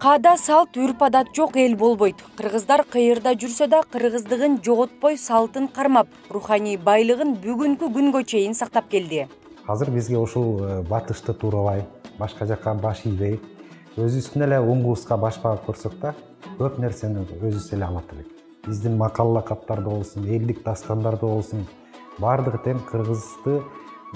Каада салт үрп адат жок эл болбойт. Кыргыздар кыйырда жүрсө да кыргыздыгын жоготпой салтын кармап, руханий байлыгын бүгүнкү күнгө чейин сактап келди. Азыр бизге ушул батышты туурабай, башка жакка баш ийбей, өзүбүздүн эле уңгубузга баш багып көрсөк да, көп нерсени өзүбүз эле алат элек. Биздин макал лакаптарда болсун, элдик дастандарда болсун, баардыгы тең кыргызды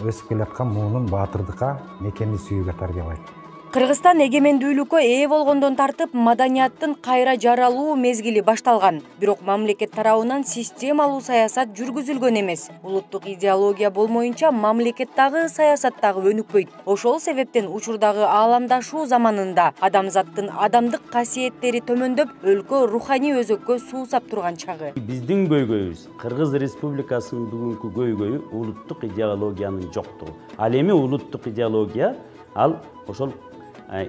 өсүп келаткан муунун баатырдыкка, мекенди сүйүүгө тарбиялайт. Кыргызстан эгемендүүлүккө ээ болгондон тартып маданияттын кайра жаралуу мезгили башталган. Бирок мамлекет тарабынан системалуу саясат жүргүзүлгөн эмес. Улуттук идеология болмоюнча мамлекет дагы саясат дагы өнүкпөйт. Ошол себептен учурдагы ааламдашуу заманында адамзаттын адамдык касиеттери төмөндөп, өлкө руханий өзөккө суусап турган чагы. Биздин көйгөйүбүз Кыргыз Республикасынын бүгүнкү көйгөйү улуттук идеологиянын жоктугу. Ал эми улуттук идеология ал ошол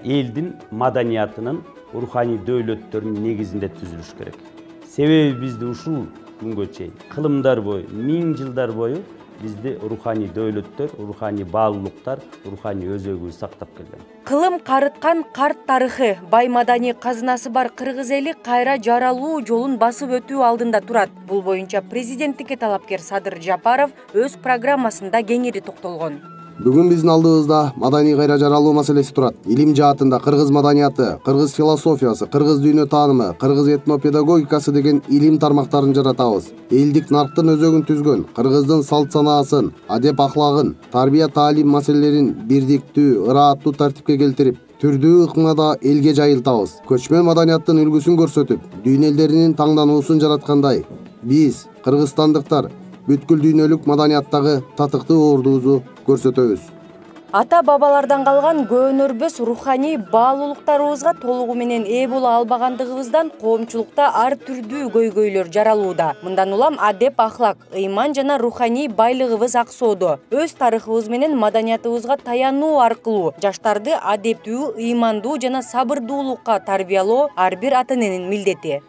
элдин маданиятынын руханий дөөлөттөрүнүн негизинде түзүлүш керек. Себеби бизди ушул күнгө чейин кылымдар бою, 1000 жылдар бою бизди руханий дөөлөттөр, руханий баалуулуктар, руханий өзөгү сактап келген. Кылым карыткан карт тарыхы, бай маданий казынасы бар кыргыз эли кайра жаралуу жолун басып өтүү алдында турат. Бул боюнча президенттикке талапкер Садыр Жапаров өз программасында кеңири токтолгон. Бүгүн биздин алдыбызда маданий кайра жаралуу маселеси турат. Илим жаатында кыргыз маданияты, кыргыз философиясы, кыргыз дүйнө таанымы, кыргыз этнопедагогикасы деген илим тармактарын жаратабыз. Элдик нарктын өзөгүн түзгөн, кыргыздын салт санаасын, адеп ахлагын, тарбия таалим маселелерин бирдиктүү, ырааттуу тартипке келтирип, түрдүү ыкмада элге жайылтабыз. Көчмөн маданияттын үлгүсүн көрсөтүп, дүйнө элдеринин таңдануусун жараткандай, биз кыргызстандыктар бүткүл дүйнөлүк маданияттагы татыктуу ордубузду көрсөтөбүз. Ата бабалардан калган көөнөрбөс руханий баалуулуктарыбызга толугу менен ээ боло албагандыгыбыздан коомчулукта ар түрдүү көйгөйлөр жаралууда. Мындан улам адеп ахлак, ыйман жана руханий байлыгыбыз аксоодо. Өз тарыхыбыз менен маданиятыбызга таянуу аркылуу жаштарды адептүү, ыймандуу жана сабырдуулукка тарбиялоо ар бир ата эненин милдети.